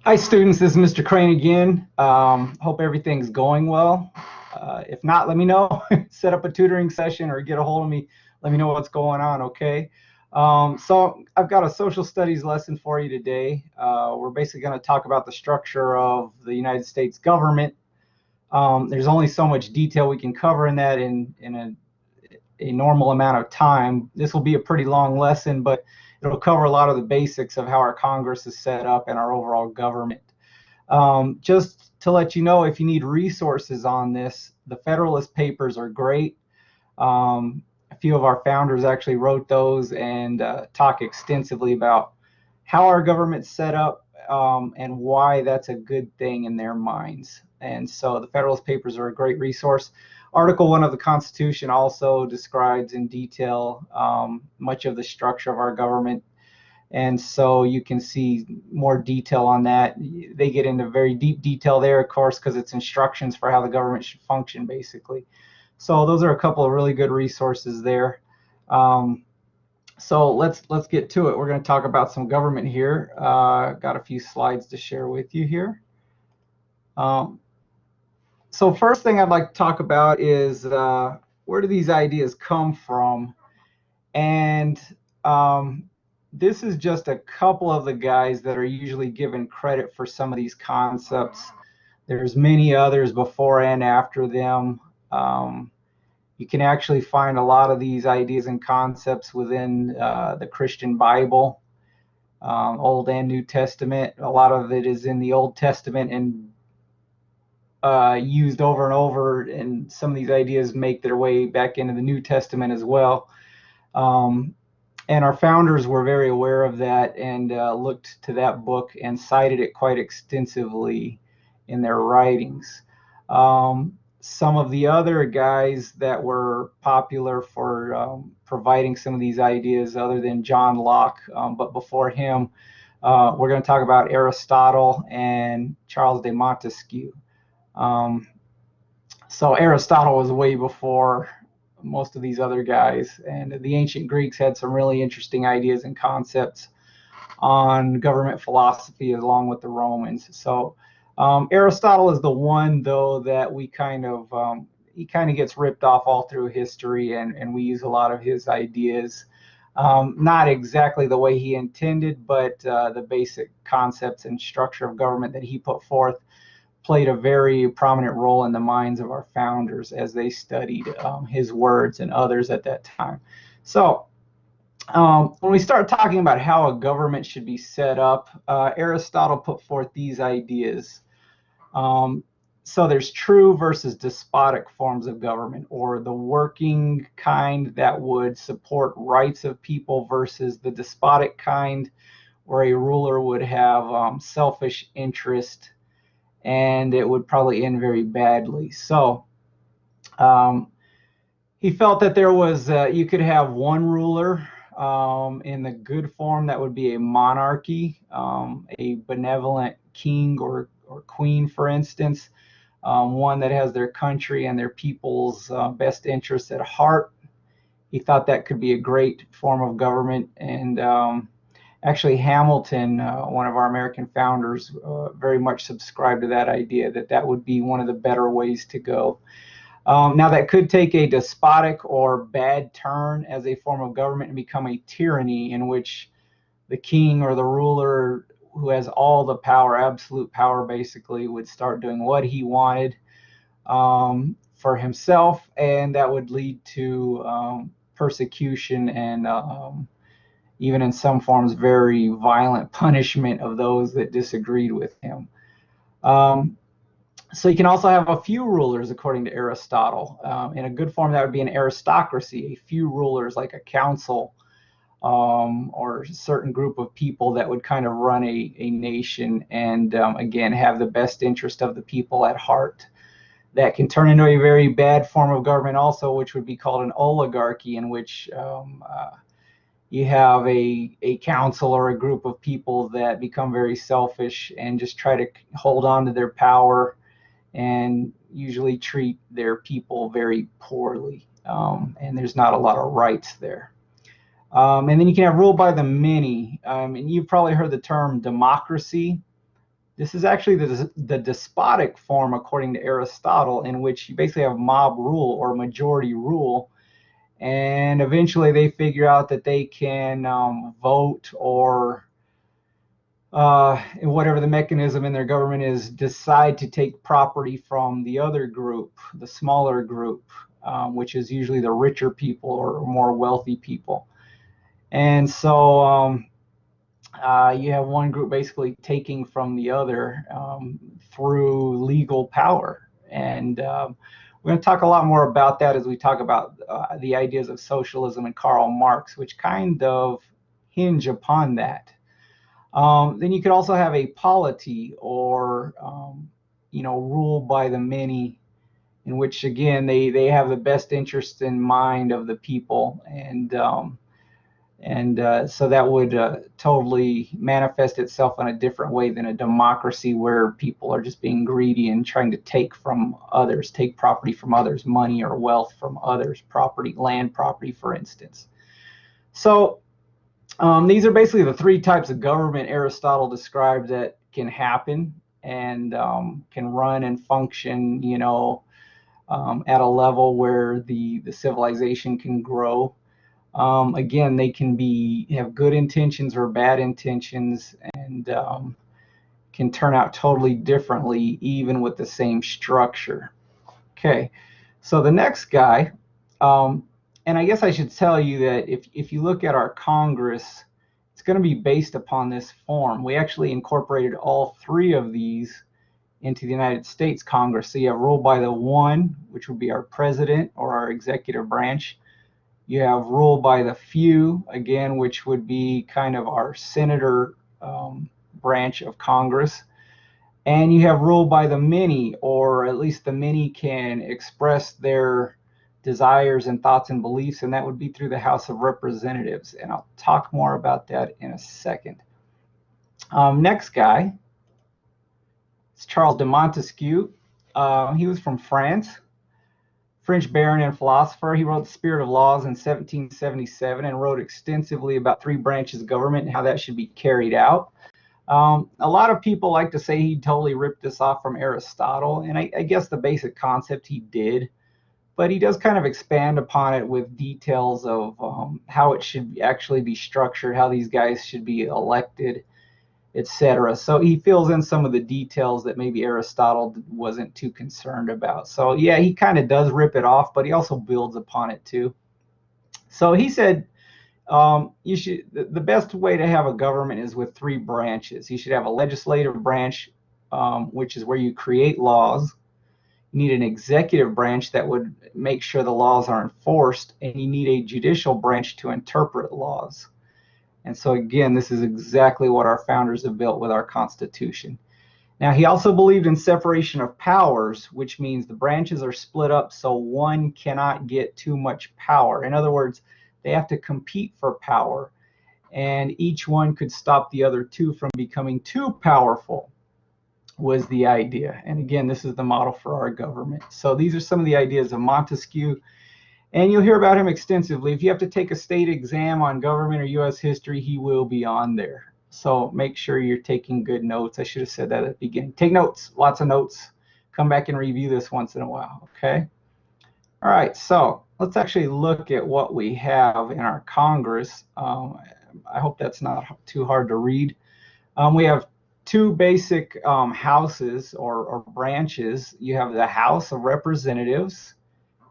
Hi, students. This is Mr. Crane again. Hope everything's going well. If not, let me know. Set up a tutoring session or get a hold of me. Let me know what's going on, okay? So I've got a social studies lesson for you today. We're basically going to talk about the structure of the United States government. There's only so much detail we can cover in that in a normal amount of time. This will be a pretty long lesson, but it'll cover a lot of the basics of how our Congress is set up and our overall government. Just to let you know, if you need resources on this, the Federalist Papers are great. A few of our founders actually wrote those and talk extensively about how our government's set up and why that's a good thing in their minds. And so the Federalist Papers are a great resource. Article 1 of the Constitution also describes in detail much of the structure of our government. And so you can see more detail on that. They get into very deep detail there, of course, because it's instructions for how the government should function, basically. So those are a couple of really good resources there. So let's get to it. We're going to talk about some government here. Got a few slides to share with you here. So first thing I'd like to talk about is where do these ideas come from? And this is just a couple of the guys that are usually given credit for some of these concepts. There's many others before and after them. You can actually find a lot of these ideas and concepts within the Christian Bible, Old and New Testament. A lot of it is in the Old Testament and used over and over, and some of these ideas make their way back into the New Testament as well. And our founders were very aware of that and looked to that book and cited it quite extensively in their writings. Some of the other guys that were popular for providing some of these ideas, other than John Locke, but before him, we're going to talk about Aristotle and Charles de Montesquieu. So Aristotle was way before most of these other guys, and the ancient Greeks had some really interesting ideas and concepts on government philosophy along with the Romans. So Aristotle is the one, though, that we he kind of gets ripped off all through history, and we use a lot of his ideas. Not exactly the way he intended, but the basic concepts and structure of government that he put forth played a very prominent role in the minds of our founders as they studied his words and others at that time. So when we start talking about how a government should be set up, Aristotle put forth these ideas. So there's true versus despotic forms of government, or the working kind that would support rights of people versus the despotic kind, where a ruler would have selfish interest and it would probably end very badly. So he felt that there was, you could have one ruler in the good form, that would be a monarchy, a benevolent king or queen, for instance, one that has their country and their people's best interests at heart. He thought that could be a great form of government. And actually, Hamilton, one of our American founders, very much subscribed to that idea, that that would be one of the better ways to go. Now, that could take a despotic or bad turn as a form of government and become a tyranny, in which the king or the ruler, who has all the power, absolute power basically, would start doing what he wanted for himself, and that would lead to persecution and even in some forms very violent punishment of those that disagreed with him. So you can also have a few rulers, according to Aristotle. In a good form, that would be an aristocracy, a few rulers, like a council or a certain group of people that would kind of run a nation and, again, have the best interest of the people at heart. That can turn into a very bad form of government also, which would be called an oligarchy, in which you have a council or a group of people that become very selfish and just try to hold on to their power and usually treat their people very poorly. And there's not a lot of rights there. And then you can have rule by the many. And you've probably heard the term democracy. This is actually the despotic form, according to Aristotle, in which you basically have mob rule or majority rule. And eventually they figure out that they can vote or whatever the mechanism in their government is, decide to take property from the other group, the smaller group, which is usually the richer people or more wealthy people. And so you have one group basically taking from the other through legal power. And we're going to talk a lot more about that as we talk about the ideas of socialism and Karl Marx, which kind of hinge upon that. Then you could also have a polity, or rule by the many, in which again they have the best interest in mind of the people, and so that would totally manifest itself in a different way than a democracy, where people are just being greedy and trying to take from others, take property from others, money or wealth from others, property, land property, for instance. So these are basically the three types of government Aristotle described that can happen and can run and function, at a level where the civilization can grow. Again, they can have good intentions or bad intentions, and can turn out totally differently, even with the same structure. Okay, so the next guy, and I guess I should tell you that if you look at our Congress, it's going to be based upon this form. We actually incorporated all three of these into the United States Congress. So you have rule by the one, which would be our president or our executive branch. You have rule by the few, again, which would be kind of our senator branch of Congress. And you have rule by the many, or at least the many can express their desires and thoughts and beliefs, and that would be through the House of Representatives. And I'll talk more about that in a second. Next guy is Charles de Montesquieu. He was from France, French baron and philosopher. He wrote The Spirit of Laws in 1777 and wrote extensively about three branches of government and how that should be carried out. A lot of people like to say he totally ripped this off from Aristotle, and I guess the basic concept he did, but he does kind of expand upon it with details of how it should actually be structured, how these guys should be elected, etc. So he fills in some of the details that maybe Aristotle wasn't too concerned about. So yeah, he kind of does rip it off, but he also builds upon it too. So he said the best way to have a government is with three branches. You should have a legislative branch, which is where you create laws. You need an executive branch that would make sure the laws are enforced, and you need a judicial branch to interpret laws. And so again, this is exactly what our founders have built with our Constitution. Now, he also believed in separation of powers, which means the branches are split up so one cannot get too much power. In other words, they have to compete for power, and each one could stop the other two from becoming too powerful, was the idea. And again, this is the model for our government. So these are some of the ideas of Montesquieu, and you'll hear about him extensively. If you have to take a state exam on government or U.S. history, he will be on there. So make sure you're taking good notes. I should have said that at the beginning. Take notes, lots of notes. Come back and review this once in a while, okay? All right, so let's actually look at what we have in our Congress. I hope that's not too hard to read. We have two basic houses or branches. You have the House of Representatives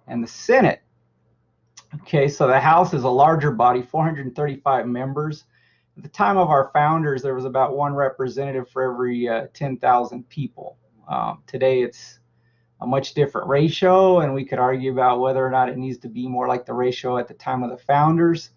and the Senate. Okay, so the House is a larger body, 435 members. At the time of our founders, there was about one representative for every 10,000 people. Today, it's a much different ratio, and we could argue about whether or not it needs to be more like the ratio at the time of the founders.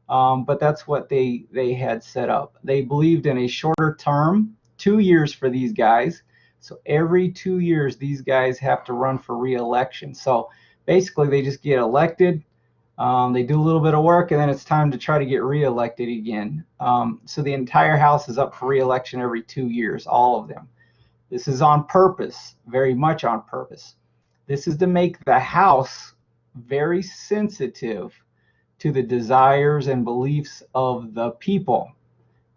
But that's what they had set up. They believed in a shorter term, 2 years for these guys. So every 2 years, these guys have to run for re-election. So basically, they just get elected. They do a little bit of work, and then it's time to try to get re-elected again. So the entire House is up for re-election every 2 years, all of them. This is on purpose, very much on purpose. This is to make the House very sensitive to the desires and beliefs of the people.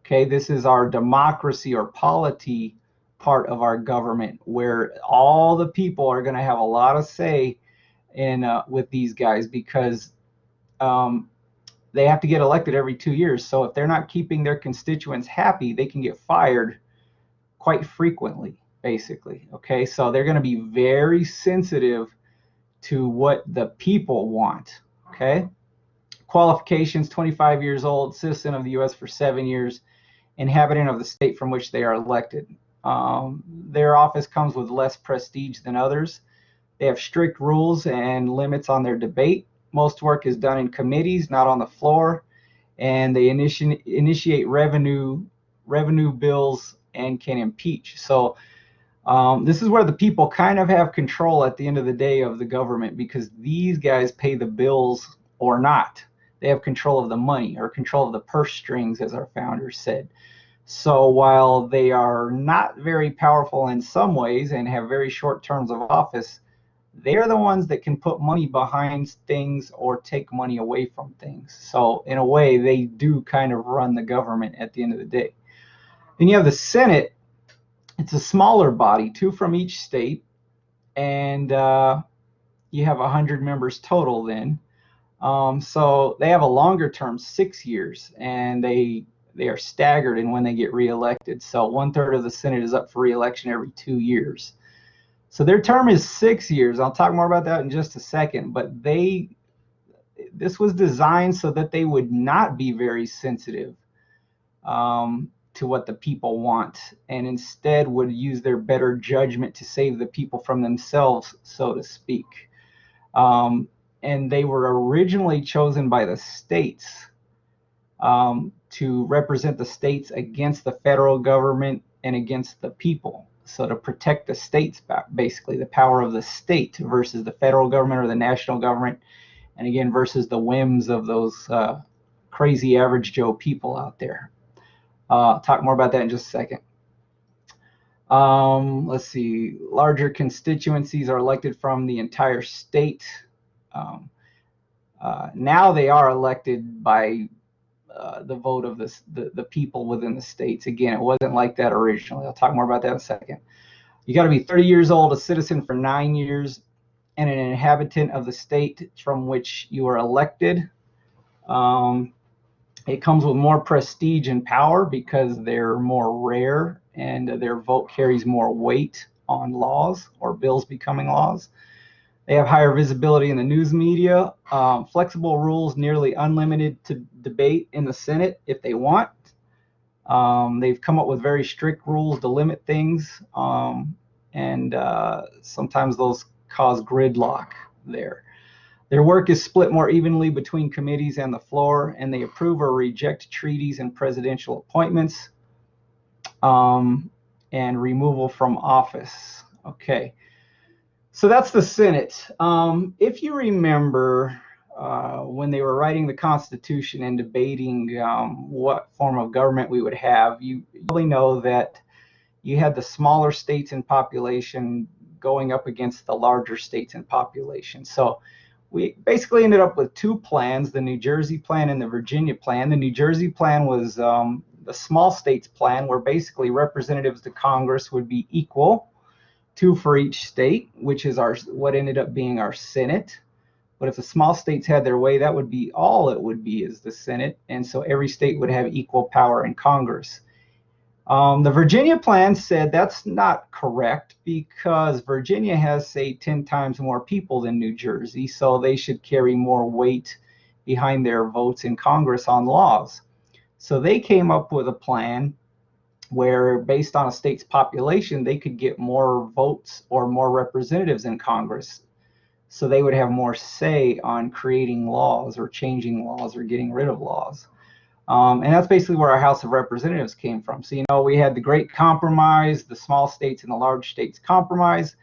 Okay, this is our democracy or polity part of our government where all the people are going to have a lot of say in with these guys, because they have to get elected every 2 years. So if they're not keeping their constituents happy, they can get fired quite frequently, basically. Okay, so they're going to be very sensitive to what the people want. Okay, qualifications: 25 years old, citizen of the U.S. for 7 years, inhabitant of the state from which they are elected. Their office comes with less prestige than others. They have strict rules and limits on their debate. Most work is done in committees, not on the floor, and they initiate revenue bills and can impeach. So this is where the people kind of have control at the end of the day of the government, because these guys pay the bills or not. They have control of the money, or control of the purse strings, as our founders said. So while they are not very powerful in some ways and have very short terms of office, they're the ones that can put money behind things or take money away from things. So in a way, they do kind of run the government at the end of the day. Then you have the Senate. It's a smaller body, 2 from each state, and you have 100 members total then. So they have a longer term, 6 years, and they are staggered in when they get reelected. So 1/3 of the Senate is up for reelection every 2 years. So their term is 6 years. I'll talk more about that in just a second. But this was designed so that they would not be very sensitive to what the people want, and instead would use their better judgment to save the people from themselves, so to speak. And they were originally chosen by the states to represent the states against the federal government and against the people. So to protect the states, basically the power of the state versus the federal government or the national government, and again versus the whims of those crazy average Joe people out there. I'll talk more about that in just a second. Let's see. Larger constituencies are elected from the entire state. Now they are elected by the vote of the people within the states. Again, it wasn't like that originally. I'll talk more about that in a second. You got to be 30 years old, a citizen for 9 years, and an inhabitant of the state from which you are elected. It comes with more prestige and power because they're more rare, and their vote carries more weight on laws or bills becoming laws. They have higher visibility in the news media, flexible rules, nearly unlimited to debate in the Senate if they want. They've come up with very strict rules to limit things, and sometimes those cause gridlock there. Their work is split more evenly between committees and the floor, and they approve or reject treaties and presidential appointments, and removal from office. Okay. So that's the Senate. If you remember, when they were writing the Constitution and debating what form of government we would have, you probably know that you had the smaller states in population going up against the larger states in population. So we basically ended up with 2 plans, the New Jersey plan and the Virginia plan. The New Jersey plan was the small states plan, where basically representatives to Congress would be equal, 2 for each state, which is what ended up being our Senate. But if the small states had their way, that would be all it would be, is the Senate. And so every state would have equal power in Congress. The Virginia plan said that's not correct, because Virginia has, say, 10 times more people than New Jersey, so they should carry more weight behind their votes in Congress on laws. So they came up with a plan where, based on a state's population, they could get more votes or more representatives in Congress. So they would have more say on creating laws or changing laws or getting rid of laws. And that's basically where our House of Representatives came from. So, we had the Great Compromise, the small states and the large states compromise.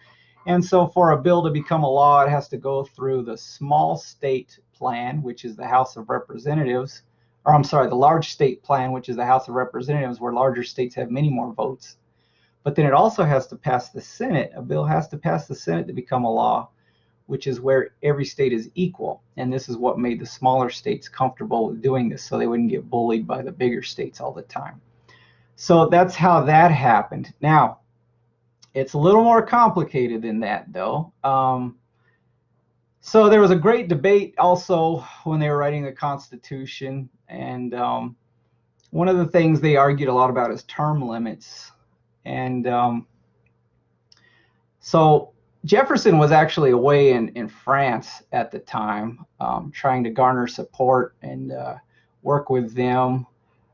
And so for a bill to become a law, it has to go through the small state plan, which is the House of Representatives, or I'm sorry, the large state plan, which is the House of Representatives, where larger states have many more votes. But then it also has to pass the Senate. A bill has to pass the Senate to become a law, which is where every state is equal. And this is what made the smaller states comfortable with doing this, so they wouldn't get bullied by the bigger states all the time. So that's how that happened. Now, It's a little more complicated than that, though. So there was a great debate also when they were writing the Constitution, and one of the things they argued a lot about is term limits. And so Jefferson was actually away in France at the time, trying to garner support and work with them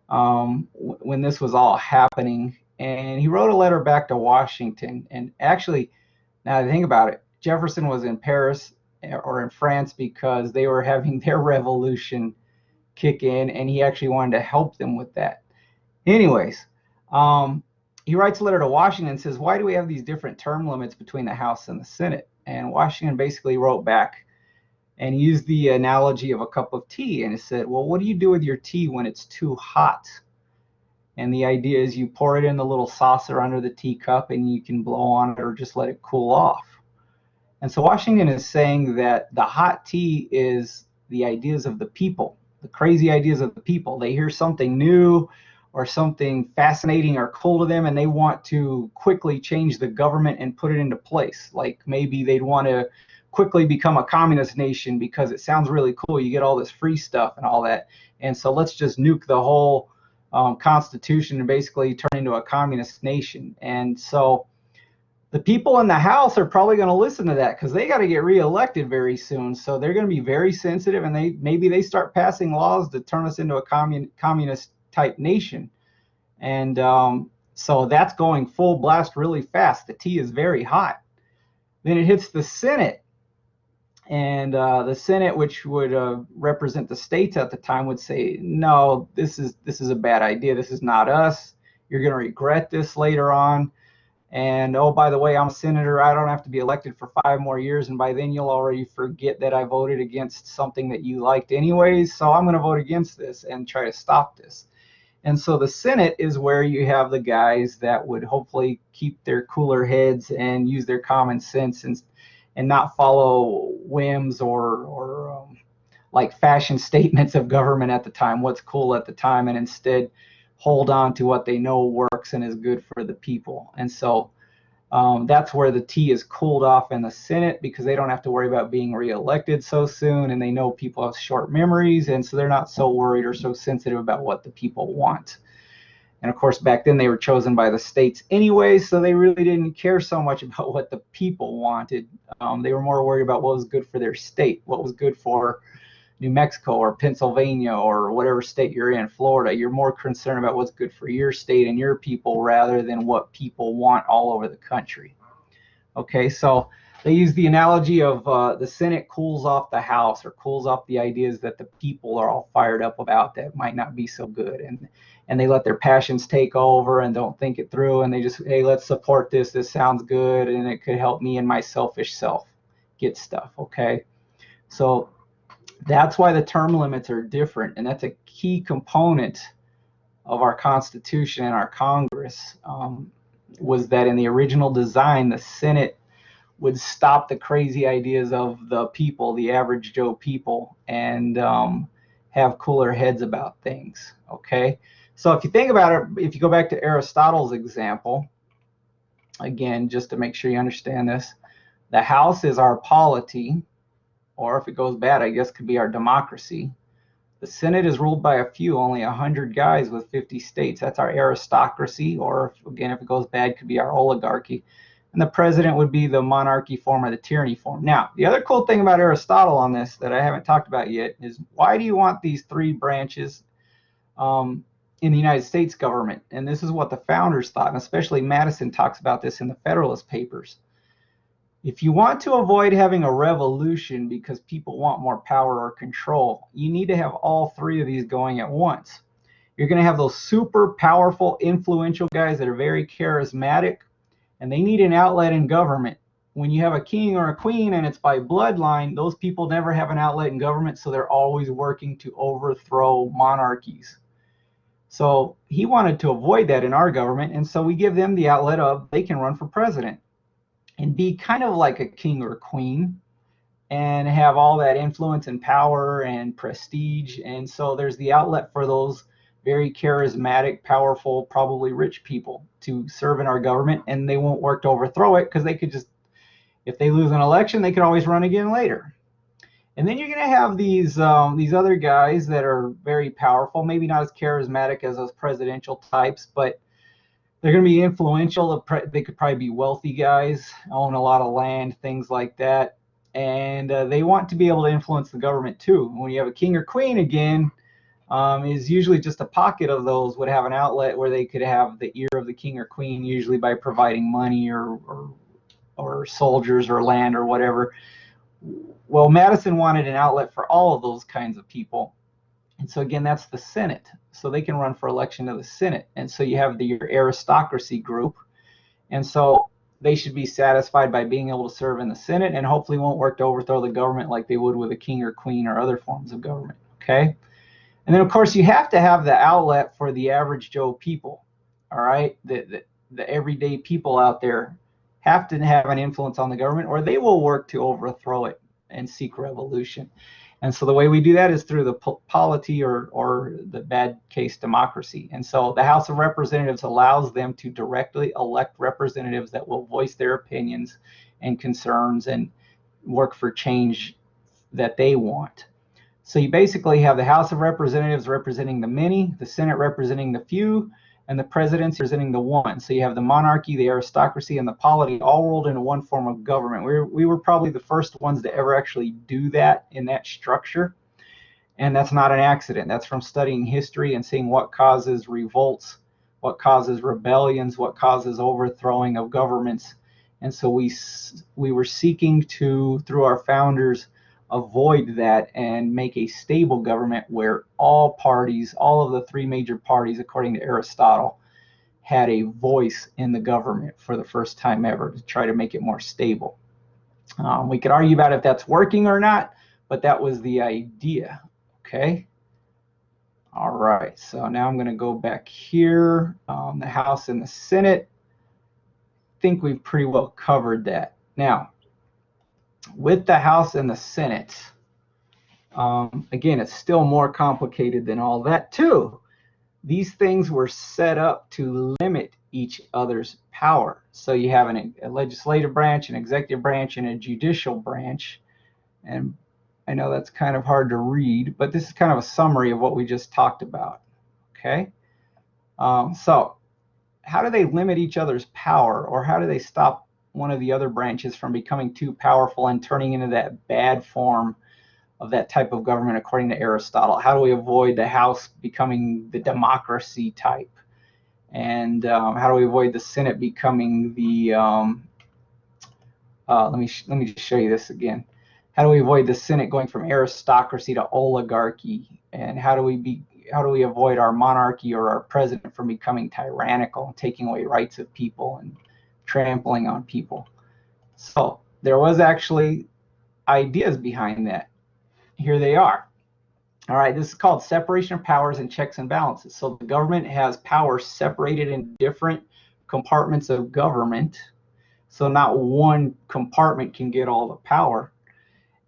when this was all happening. And he wrote a letter back to Washington. And actually, now that I think about it, Jefferson was in Paris or in France because they were having their revolution kick in, and he actually wanted to help them with that. Anyways, he writes a letter to Washington and says, why do we have these different term limits between the House and the Senate? And Washington basically wrote back and used the analogy of a cup of tea. And he said, well, what do you do with your tea when it's too hot? And the idea is you pour it in the little saucer under the teacup and you can blow on it or just let it cool off. And so Washington is saying that the hot tea is the ideas of the people, the crazy ideas of the people. They hear something new or something fascinating or cool to them, and they want to quickly change the government and put it into place. Like maybe they'd want to quickly become a communist nation because it sounds really cool. You get all this free stuff and all that. And so let's just nuke the whole Constitution and basically turn into a communist nation. And so the people in the House are probably going to listen to that because they got to get reelected very soon. So they're going to be very sensitive, and maybe they start passing laws to turn us into a communist type nation. And so that's going full blast really fast. The tea is very hot. Then it hits the Senate, and the Senate, which would represent the states at the time, would say, no, this is a bad idea. This is not us. You're going to regret this later on. And oh, by the way, I'm a senator. I don't have to be elected for 5 more years. And by then you'll already forget that I voted against something that you liked anyways. So I'm going to vote against this and try to stop this. And so the Senate is where you have the guys that would hopefully keep their cooler heads and use their common sense and not follow whims or like fashion statements of government at the time, what's cool at the time, and instead hold on to what they know works and is good for the people. And so that's where the tea is cooled off in the Senate, because they don't have to worry about being reelected so soon, and they know people have short memories, and so they're not so worried or so sensitive about what the people want. And of course, back then they were chosen by the states anyway, so they really didn't care so much about what the people wanted. They were more worried about what was good for their state, what was good for New Mexico or Pennsylvania or whatever state you're in, Florida. You're more concerned about what's good for your state and your people rather than what people want all over the country. Okay, so they use the analogy of the Senate cools off the House, or cools off the ideas that the people are all fired up about that might not be so good. And they let their passions take over and don't think it through. And they just, hey, let's support this. This sounds good. And it could help me and my selfish self get stuff. Okay, so that's why the term limits are different, and that's a key component of our Constitution and our Congress, was that in the original design, the Senate would stop the crazy ideas of the people, the average Joe people, and have cooler heads about things, okay? So if you think about it, if you go back to Aristotle's example, again, just to make sure you understand this, the House is our polity, or if it goes bad, I guess could be our democracy. The Senate is ruled by a few, only 100 guys with 50 states. That's our aristocracy, or again, if it goes bad, could be our oligarchy. And the president would be the monarchy form or the tyranny form. Now, the other cool thing about Aristotle on this that I haven't talked about yet is, why do you want these 3 branches in the United States government? And this is what the founders thought, and especially Madison talks about this in the Federalist Papers. If you want to avoid having a revolution because people want more power or control, you need to have all 3 of these going at once. You're going to have those super powerful, influential guys that are very charismatic, and they need an outlet in government. When you have a king or a queen and it's by bloodline, those people never have an outlet in government, so they're always working to overthrow monarchies. So he wanted to avoid that in our government, and so we give them the outlet of they can run for president and be kind of like a king or queen and have all that influence and power and prestige. And so there's the outlet for those very charismatic, powerful, probably rich people to serve in our government, and they won't work to overthrow it because they could just, if they lose an election, they can always run again later. And then you're going to have these other guys that are very powerful, maybe not as charismatic as those presidential types, but they're going to be influential. They could probably be wealthy guys, own a lot of land, things like that. And they want to be able to influence the government too. When you have a king or queen again, is usually just a pocket of those would have an outlet where they could have the ear of the king or queen, usually by providing money or soldiers or land or whatever. Well, Madison wanted an outlet for all of those kinds of people. And so again, that's the Senate. So they can run for election to the Senate. And so you have your aristocracy group. And so they should be satisfied by being able to serve in the Senate and hopefully won't work to overthrow the government like they would with a king or queen or other forms of government. Okay. And then of course you have to have the outlet for the average Joe people. All right. The everyday people out there have to have an influence on the government or they will work to overthrow it and seek revolution. And so the way we do that is through the polity or the bad case democracy. And so the House of Representatives allows them to directly elect representatives that will voice their opinions and concerns and work for change that they want. So you basically have the House of Representatives representing the many, the Senate representing the few, and the presidency representing the one. So you have the monarchy, the aristocracy, and the polity all rolled into one form of government. We were probably the first ones to ever actually do that in that structure. And that's not an accident. That's from studying history and seeing what causes revolts, what causes rebellions, what causes overthrowing of governments. And so we were seeking to, through our founders, avoid that and make a stable government where all parties, all of the three major parties, according to Aristotle, had a voice in the government for the first time ever to try to make it more stable. We could argue about if that's working or not, but that was the idea. Okay. All right. So now I'm going to go back here. The House and the Senate. I think we've pretty well covered that. Now, with the House and the Senate, again, it's still more complicated than all that too. These things were set up to limit each other's power. So you have a legislative branch, an executive branch, and a judicial branch. And I know that's kind of hard to read, but this is kind of a summary of what we just talked about. Okay. So how do they limit each other's power, or how do they stop one of the other branches from becoming too powerful and turning into that bad form of that type of government according to Aristotle? How do we avoid the House becoming the democracy type? And how do we avoid the Senate becoming the let me just show you this again. How do we avoid the Senate going from aristocracy to oligarchy? And how do we avoid our monarchy or our president from becoming tyrannical and taking away rights of people and trampling on people? So there was actually ideas behind that. Here they are. All right, this is called separation of powers and checks and balances. So the government has powers separated in different compartments of government. So not one compartment can get all the power.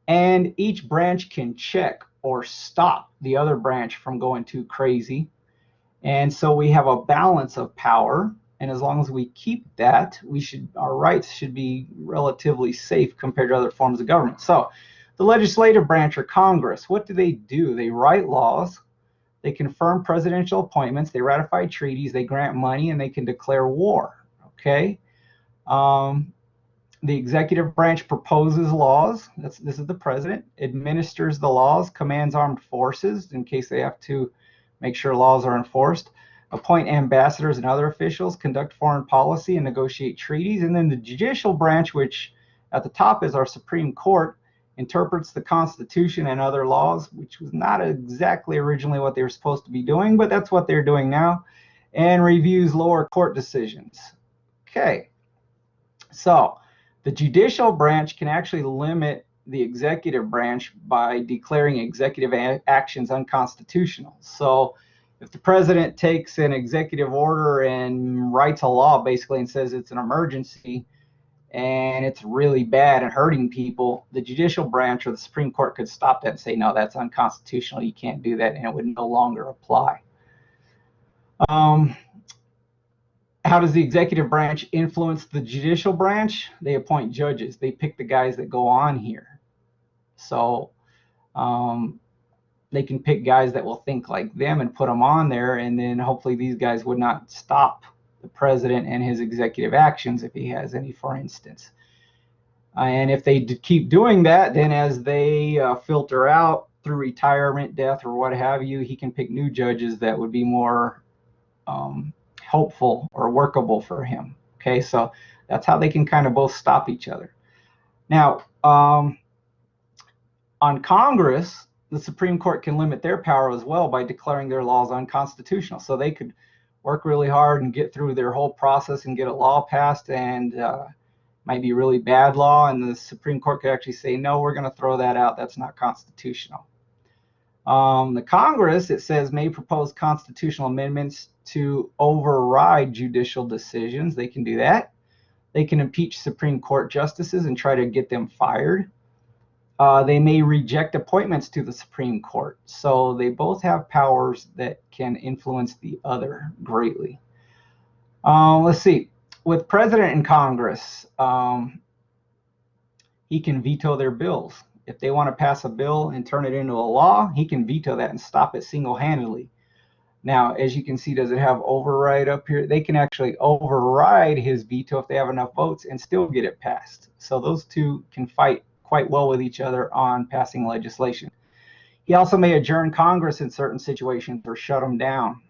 And each branch can check or stop the other branch from going too crazy. And so we have a balance of power. And as long as we keep that, our rights should be relatively safe compared to other forms of government. So the legislative branch or Congress, what do? They write laws, they confirm presidential appointments, they ratify treaties, they grant money, and they can declare war. Okay. The executive branch proposes laws. This is the president, administers the laws, commands armed forces in case they have to make sure laws are enforced, appoint ambassadors and other officials, conduct foreign policy, and negotiate treaties. And then the judicial branch, which at the top is our Supreme Court, interprets the Constitution and other laws, which was not exactly originally what they were supposed to be doing, but that's what they're doing now, and reviews lower court decisions. Okay, so the judicial branch can actually limit the executive branch by declaring executive actions unconstitutional. So if the president takes an executive order and writes a law basically and says it's an emergency and it's really bad and hurting people, the judicial branch or the Supreme Court could stop that and say, no, that's unconstitutional, you can't do that, and it would no longer apply. Um, how does the executive branch influence the judicial branch? They appoint judges. They pick the guys that go on here. So um, they can pick guys that will think like them and put them on there, and then hopefully these guys would not stop the president and his executive actions if he has any, for instance. And if they keep doing that, then as they filter out through retirement, death, or what have you, he can pick new judges that would be more helpful or workable for him. Okay, so that's how they can kind of both stop each other. Now, on Congress, the Supreme Court can limit their power as well by declaring their laws unconstitutional. So they could work really hard and get through their whole process and get a law passed, and might be really bad law, and the Supreme Court could actually say, no, we're going to throw that out. That's not constitutional. The Congress, it says, may propose constitutional amendments to override judicial decisions. They can do that. They can impeach Supreme Court justices and try to get them fired. They may reject appointments to the Supreme Court. So they both have powers that can influence the other greatly. Let's see. With President and Congress, he can veto their bills. If they want to pass a bill and turn it into a law, he can veto that and stop it single-handedly. Now, as you can see, does it have override up here? They can actually override his veto if they have enough votes and still get it passed. So those two can fight quite well with each other on passing legislation. He also may adjourn Congress in certain situations or shut them down,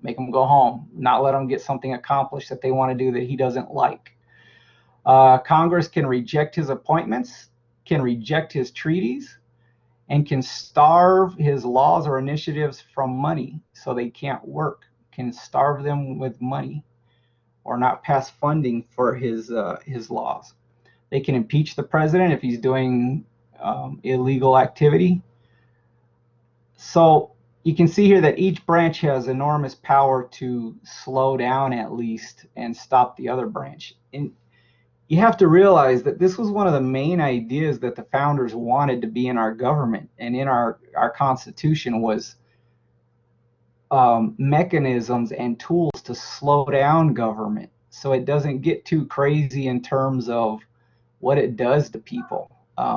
make them go home, not let them get something accomplished that they want to do that he doesn't like. Congress can reject his appointments, can reject his treaties, and can starve his laws or initiatives from money so they can't work, can starve them with money or not pass funding for his laws. They can impeach the president if he's doing illegal activity. So you can see here that each branch has enormous power to slow down at least and stop the other branch. And you have to realize that this was one of the main ideas that the founders wanted to be in our government and in our Constitution was mechanisms and tools to slow down government so it doesn't get too crazy in terms of what it does to people.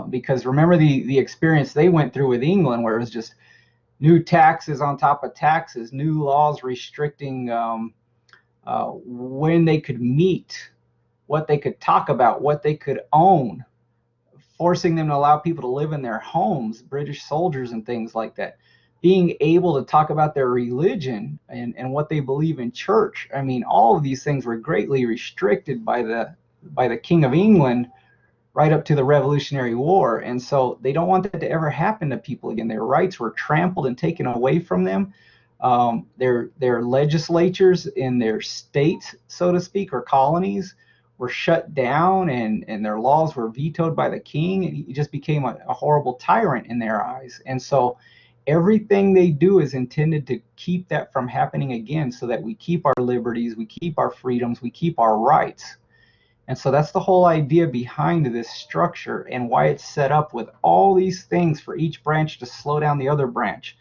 Because remember the experience they went through with England, where it was just new taxes on top of taxes, new laws restricting when they could meet, what they could talk about, what they could own, forcing them to allow people to live in their homes, British soldiers and things like that, being able to talk about their religion and what they believe in church. I mean, all of these things were greatly restricted by the King of England right up to the Revolutionary War. And so they don't want that to ever happen to people again. Their rights were trampled and taken away from them. Their legislatures in their states, so to speak, or colonies, were shut down, and their laws were vetoed by the king. And he just became a horrible tyrant in their eyes. And so everything they do is intended to keep that from happening again, so that we keep our liberties, we keep our freedoms, we keep our rights. And so that's the whole idea behind this structure and why it's set up with all these things for each branch to slow down the other branch.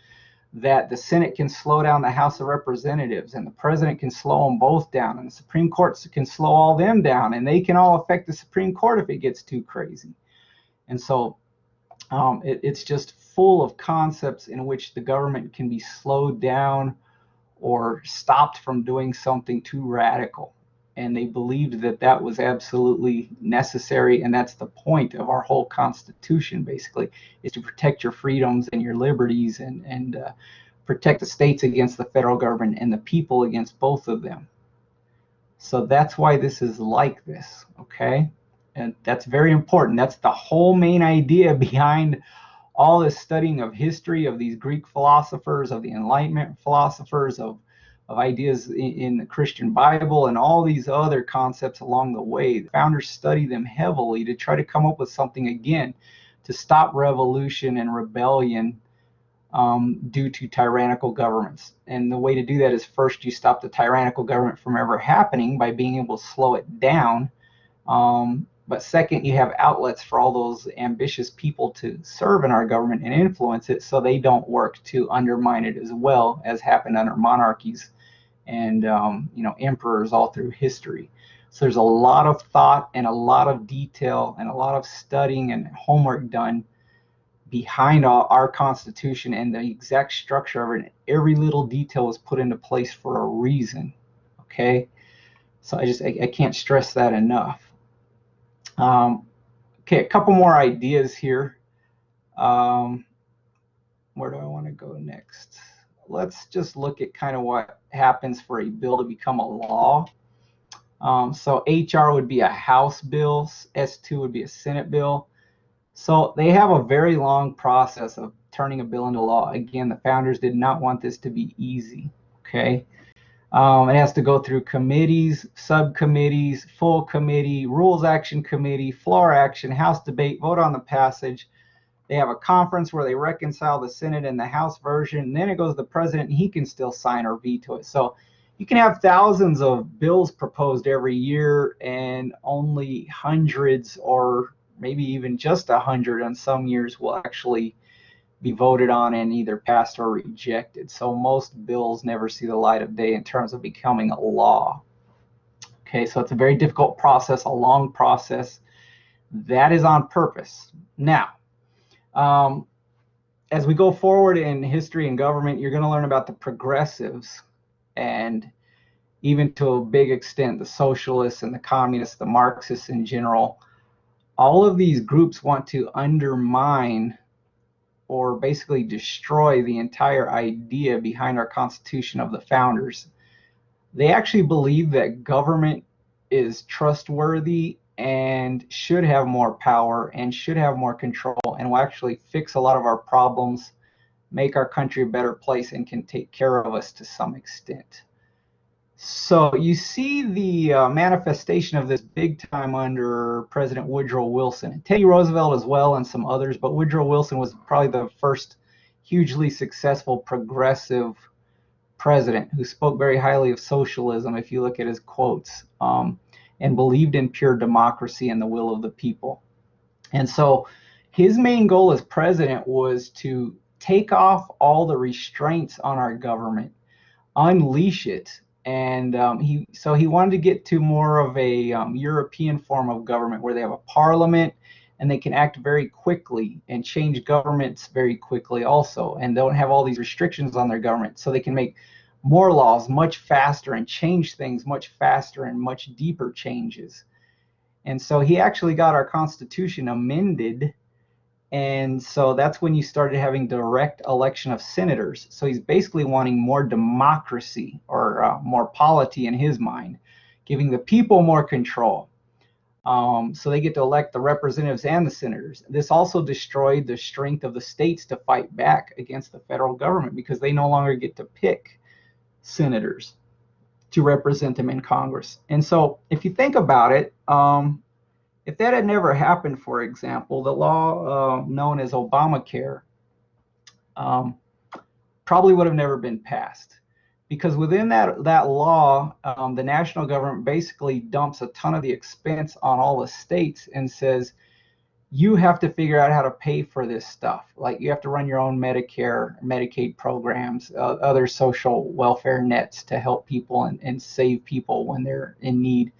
That the Senate can slow down the House of Representatives, and the president can slow them both down, and the Supreme Court can slow all them down, and they can all affect the Supreme Court if it gets too crazy. And so it's just full of concepts in which the government can be slowed down or stopped from doing something too radical. And they believed that that was absolutely necessary, and that's the point of our whole Constitution, basically, is to protect your freedoms and your liberties and protect the states against the federal government and the people against both of them. So that's why this is like this, okay? And that's very important. That's the whole main idea behind all this studying of history, of these Greek philosophers, of the Enlightenment philosophers, of ideas in the Christian Bible, and all these other concepts along the way. The founders studied them heavily to try to come up with something, again, to stop revolution and rebellion due to tyrannical governments. And the way to do that is, first you stop the tyrannical government from ever happening by being able to slow it down. But second, you have outlets for all those ambitious people to serve in our government and influence it, so they don't work to undermine it as well, as happened under monarchies and emperors all through history. So there's a lot of thought and a lot of detail and a lot of studying and homework done behind our Constitution and the exact structure of it. Every little detail was put into place for a reason. Okay, so I can't stress that enough. Okay, a couple more ideas here. Where do I want to go next? Let's just look at kind of what happens for a bill to become a law. So HR would be a House bill, S2 would be a Senate bill. So they have a very long process of turning a bill into law. Again, the founders did not want this to be easy. Okay. It has to go through committees, subcommittees, full committee, rules action committee, floor action, House debate, vote on the passage. They have a conference where they reconcile the Senate and the House version, and then it goes to the president, and he can still sign or veto it. So you can have thousands of bills proposed every year, and only hundreds or maybe even just 100 in some years will actually be voted on and either passed or rejected. So most bills never see the light of day in terms of becoming a law. Okay, so it's a very difficult process, a long process. That is on purpose. Now, as we go forward in history and government, you're going to learn about the progressives and even to a big extent the socialists and the communists, the Marxists in general. All of these groups want to undermine or basically destroy the entire idea behind our Constitution of the founders. They actually believe that government is trustworthy and should have more power and should have more control and will actually fix a lot of our problems, make our country a better place, and can take care of us to some extent. So you see the manifestation of this big time under President Woodrow Wilson, and Teddy Roosevelt as well, and some others, but Woodrow Wilson was probably the first hugely successful progressive president who spoke very highly of socialism, if you look at his quotes, and believed in pure democracy and the will of the people. And so his main goal as president was to take off all the restraints on our government, unleash it. And he wanted to get to more of a European form of government where they have a parliament and they can act very quickly and change governments very quickly also, and don't have all these restrictions on their government, so they can make more laws much faster and change things much faster and much deeper changes. And so he actually got our Constitution amended. And so that's when you started having direct election of senators. So he's basically wanting more democracy or more polity in his mind, giving the people more control. So they get to elect the representatives and the senators. This also destroyed the strength of the states to fight back against the federal government because they no longer get to pick senators to represent them in Congress. And so if you think about it, if that had never happened, for example, the law known as Obamacare probably would have never been passed, because within that law, the national government basically dumps a ton of the expense on all the states and says, you have to figure out how to pay for this stuff. Like you have to run your own Medicare, Medicaid programs, other social welfare nets to help people and save people when they're in need.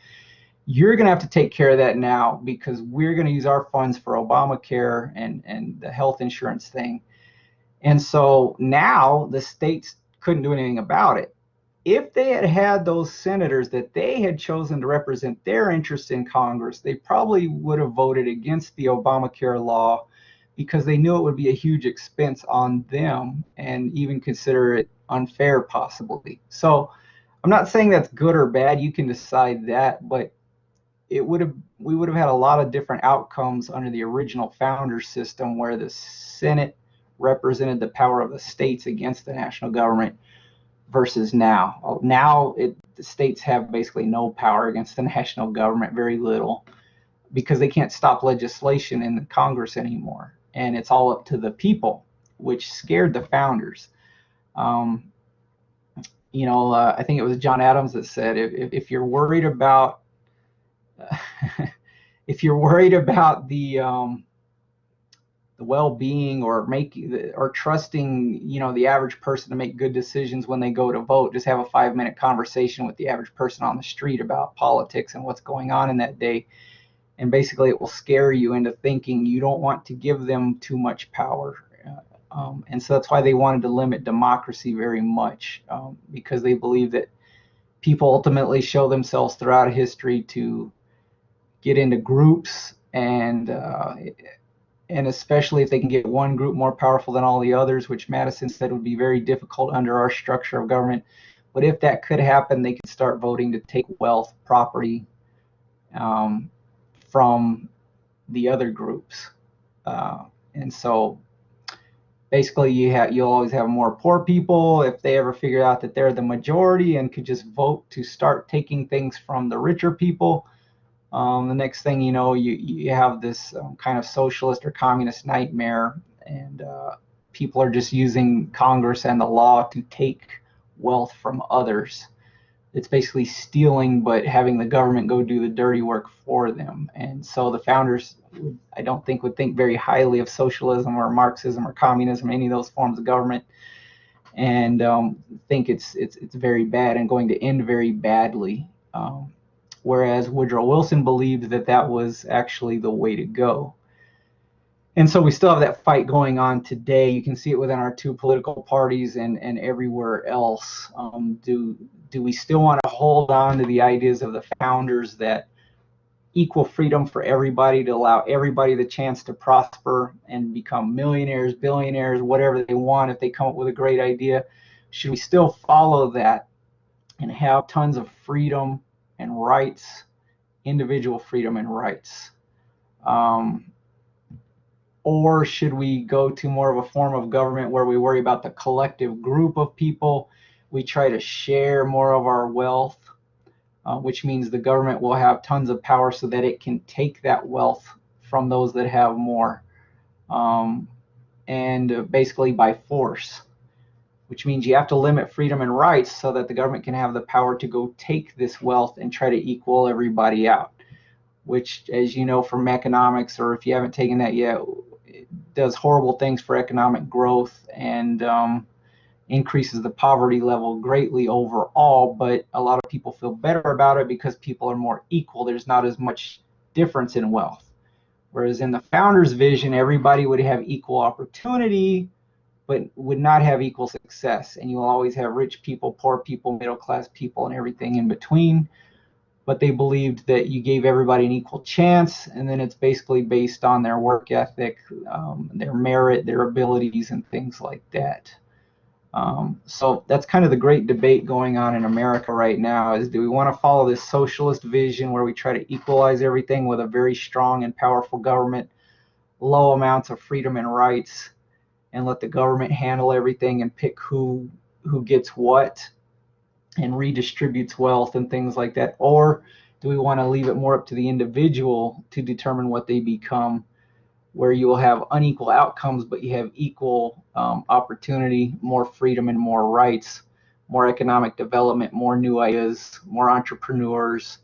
You're going to have to take care of that now because we're going to use our funds for Obamacare and the health insurance thing. And so now the states couldn't do anything about it. If they had had those senators that they had chosen to represent their interests in Congress, they probably would have voted against the Obamacare law because they knew it would be a huge expense on them and even consider it unfair possibly. So I'm not saying that's good or bad. You can decide that, but we would have had a lot of different outcomes under the original founder system where the Senate represented the power of the states against the national government versus now. Now the states have basically no power against the national government, very little, because they can't stop legislation in the Congress anymore. And it's all up to the people, which scared the founders. I think it was John Adams that said, if you're worried about if you're worried about the well-being or trusting, the average person to make good decisions when they go to vote, just have a 5-minute conversation with the average person on the street about politics and what's going on in that day. And basically it will scare you into thinking you don't want to give them too much power. And so that's why they wanted to limit democracy very much, because they believe that people ultimately show themselves throughout history to get into groups, and especially if they can get one group more powerful than all the others, which Madison said would be very difficult under our structure of government. But if that could happen, they could start voting to take wealth, property, from the other groups. And so basically you'll always have more poor people if they ever figure out that they're the majority and could just vote to start taking things from the richer people. The next thing you know, you have this kind of socialist or communist nightmare, and people are just using Congress and the law to take wealth from others. It's basically stealing, but having the government go do the dirty work for them. And so the founders, I don't think, would think very highly of socialism or Marxism or communism, any of those forms of government, and think it's very bad and going to end very badly. Whereas Woodrow Wilson believed that that was actually the way to go. And so we still have that fight going on today. You can see it within our two political parties and everywhere else. Do we still want to hold on to the ideas of the founders that equal freedom for everybody, to allow everybody the chance to prosper and become millionaires, billionaires, whatever they want if they come up with a great idea? Should we still follow that and have tons of freedom and rights, individual freedom and rights? Or should we go to more of a form of government where we worry about the collective group of people? We try to share more of our wealth, which means the government will have tons of power so that it can take that wealth from those that have more, and basically by force, which means you have to limit freedom and rights so that the government can have the power to go take this wealth and try to equal everybody out, which, as you know from economics, or if you haven't taken that yet, it does horrible things for economic growth and increases the poverty level greatly overall. But a lot of people feel better about it because people are more equal. There's not as much difference in wealth. Whereas in the founders' vision, everybody would have equal opportunity, but would not have equal success. And you will always have rich people, poor people, middle-class people, and everything in between. But they believed that you gave everybody an equal chance, and then it's basically based on their work ethic, their merit, their abilities, and things like that. So that's kind of the great debate going on in America right now, is do we want to follow this socialist vision where we try to equalize everything with a very strong and powerful government, low amounts of freedom and rights, and let the government handle everything and pick who gets what and redistributes wealth and things like that? Or do we want to leave it more up to the individual to determine what they become, where you will have unequal outcomes, but you have equal opportunity, more freedom and more rights, more economic development, more new ideas, more entrepreneurs?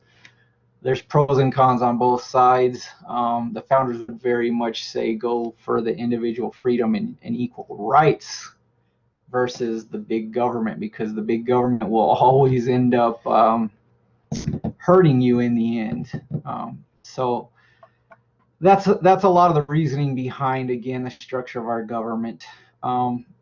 There's pros and cons on both sides. The founders would very much say go for the individual freedom and equal rights versus the big government, because the big government will always end up hurting you in the end. So that's a lot of the reasoning behind, again, the structure of our government.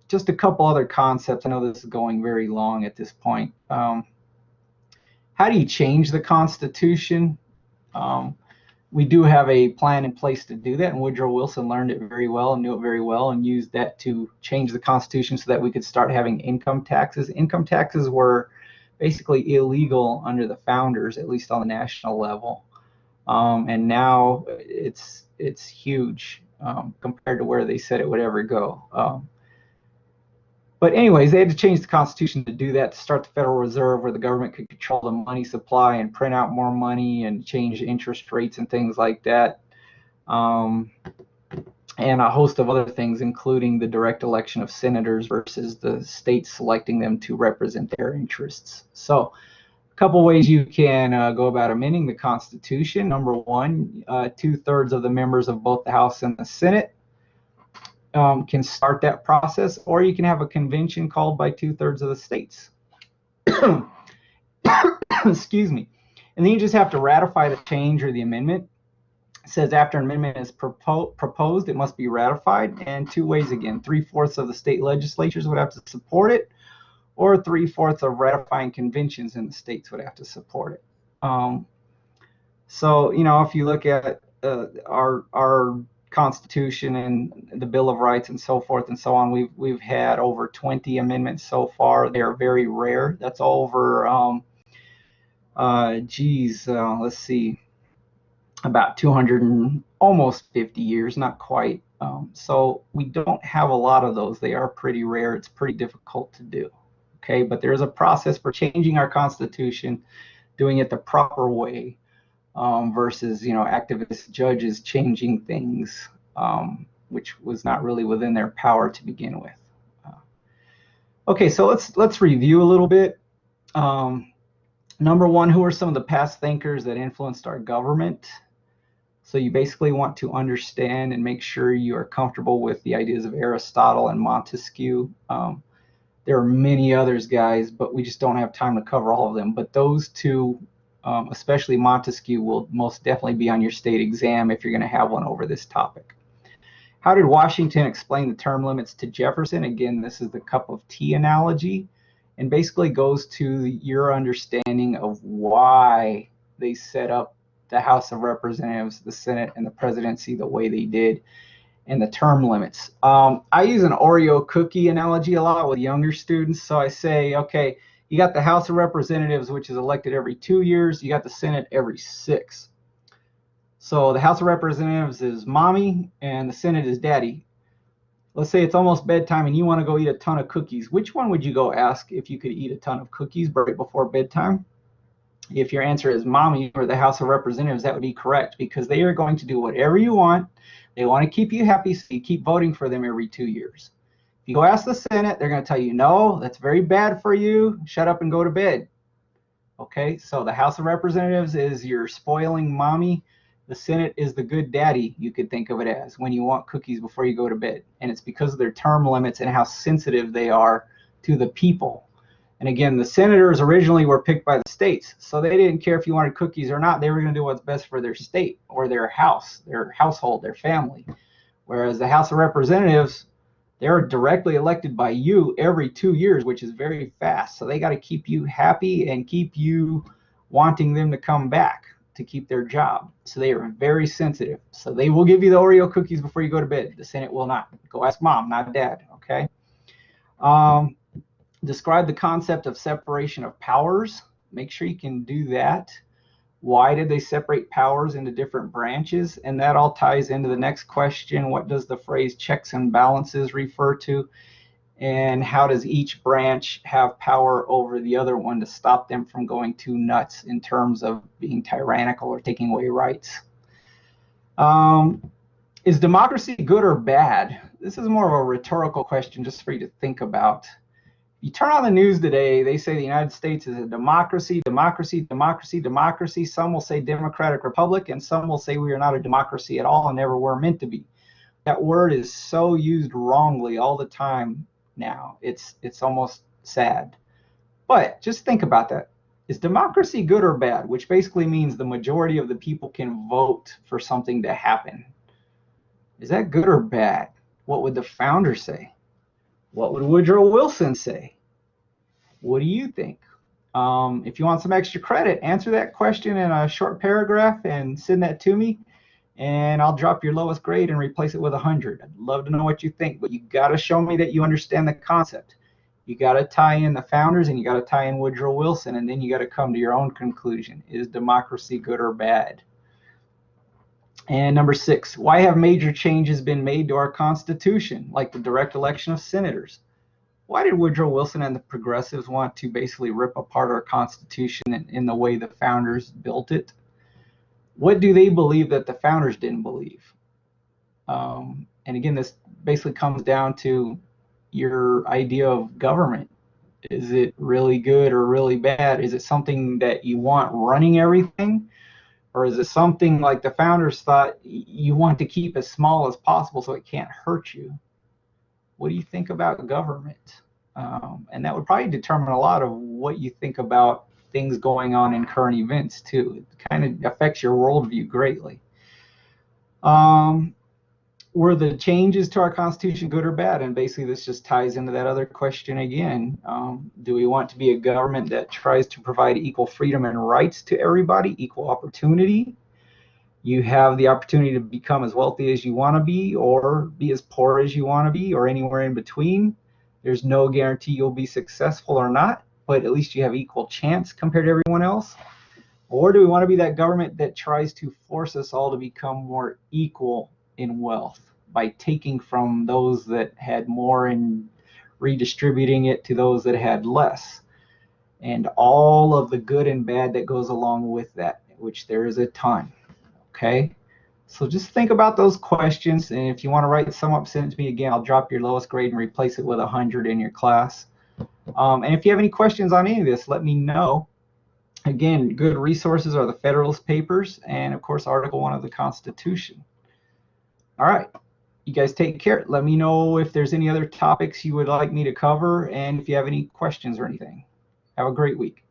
Just a couple other concepts. I know this is going very long at this point. How do you change the Constitution? We do have a plan in place to do that, and Woodrow Wilson learned it very well and knew it very well and used that to change the Constitution so that we could start having income taxes. Income taxes were basically illegal under the founders, at least on the national level, and now it's huge compared to where they said it would ever go. But anyways, they had to change the Constitution to do that, to start the Federal Reserve, where the government could control the money supply and print out more money and change interest rates and things like that. And a host of other things, including the direct election of senators versus the states selecting them to represent their interests. So Couple ways you can go about amending the Constitution. Number one, 2/3 of the members of both the House and the Senate can start that process, or you can have a convention called by 2/3 of the states. Excuse me. And then you just have to ratify the change or the amendment. It says after an amendment is proposed, it must be ratified. And two ways again, 3/4 of the state legislatures would have to support it, or 3/4 of ratifying conventions in the states would have to support it. So, if you look at our Constitution and the Bill of Rights and so forth and so on, we've had over 20 amendments so far. They are very rare. That's over, let's see, about 200 and almost 50 years, not quite. So we don't have a lot of those. They are pretty rare. It's pretty difficult to do. Okay, but there's a process for changing our Constitution, doing it the proper way, versus activist judges changing things, which was not really within their power to begin with. Okay, so let's review a little bit. Number one, who are some of the past thinkers that influenced our government? So you basically want to understand and make sure you are comfortable with the ideas of Aristotle and Montesquieu. There are many others, guys, but we just don't have time to cover all of them. But those two, especially Montesquieu, will most definitely be on your state exam if you're going to have one over this topic. How did Washington explain the term limits to Jefferson? Again, this is the cup of tea analogy, and basically goes to your understanding of why they set up the House of Representatives, the Senate, and the presidency the way they did, and the term limits. I use an Oreo cookie analogy a lot with younger students. So I say, okay, you got the House of Representatives, which is elected every 2 years. You got the Senate every 6. So the House of Representatives is mommy and the Senate is daddy. Let's say it's almost bedtime and you want to go eat a ton of cookies. Which one would you go ask if you could eat a ton of cookies right before bedtime? If your answer is mommy or the House of Representatives, that would be correct, because they are going to do whatever you want. They want to keep you happy, so you keep voting for them every 2 years. If you go ask the Senate, they're going to tell you, no, that's very bad for you. Shut up and go to bed. Okay, so the House of Representatives is your spoiling mommy. The Senate is the good daddy, you could think of it as, when you want cookies before you go to bed. And it's because of their term limits and how sensitive they are to the people. And again, the senators originally were picked by the states, so they didn't care if you wanted cookies or not. They were going to do what's best for their state or their house, their household, their family. Whereas the House of Representatives, they're directly elected by you every 2 years, which is very fast. So they got to keep you happy and keep you wanting them to come back to keep their job. So they are very sensitive. So they will give you the Oreo cookies before you go to bed. The Senate will not. Go ask mom, not dad. Okay. Describe the concept of separation of powers. Make sure you can do that. Why did they separate powers into different branches? And that all ties into the next question. What does the phrase checks and balances refer to? And how does each branch have power over the other one to stop them from going too nuts in terms of being tyrannical or taking away rights? Is democracy good or bad? This is more of a rhetorical question just for you to think about. You turn on the news today, they say the United States is a democracy, democracy, democracy, democracy. Some will say democratic republic, and some will say we are not a democracy at all and never were meant to be. That word is so used wrongly all the time now. It's almost sad. But just think about that. Is democracy good or bad? Which basically means the majority of the people can vote for something to happen. Is that good or bad? What would the founders say? What would Woodrow Wilson say? What do you think? If you want some extra credit, answer that question in a short paragraph and send that to me, and I'll drop your lowest grade and replace it with 100. I'd love to know what you think, but you got to show me that you understand the concept. You got to tie in the founders and you got to tie in Woodrow Wilson, and then you got to come to your own conclusion. Is democracy good or bad? And number 6, why have major changes been made to our Constitution, like the direct election of senators? Why did Woodrow Wilson and the progressives want to basically rip apart our Constitution in the way the founders built it? What do they believe that the founders didn't believe? And again, this basically comes down to your idea of government. Is it really good or really bad? Is it something that you want running everything? Or is it something like the founders thought you want to keep as small as possible so it can't hurt you? What do you think about government? And that would probably determine a lot of what you think about things going on in current events too. It kind of affects your worldview greatly. Um, were the changes to our Constitution good or bad? And basically, this just ties into that other question again. Do we want to be a government that tries to provide equal freedom and rights to everybody, equal opportunity? You have the opportunity to become as wealthy as you want to be, or be as poor as you want to be, or anywhere in between. There's no guarantee you'll be successful or not, but at least you have equal chance compared to everyone else. Or do we want to be that government that tries to force us all to become more equal in wealth by taking from those that had more and redistributing it to those that had less? And all of the good and bad that goes along with that, which there is a ton. Okay? So just think about those questions, and if you want to write some up, send it to me again. I'll drop your lowest grade and replace it with 100 in your class. And if you have any questions on any of this, let me know. Again, good resources are the Federalist Papers and, of course, Article 1 of the Constitution. All right. You guys take care. Let me know if there's any other topics you would like me to cover and if you have any questions or anything. Have a great week.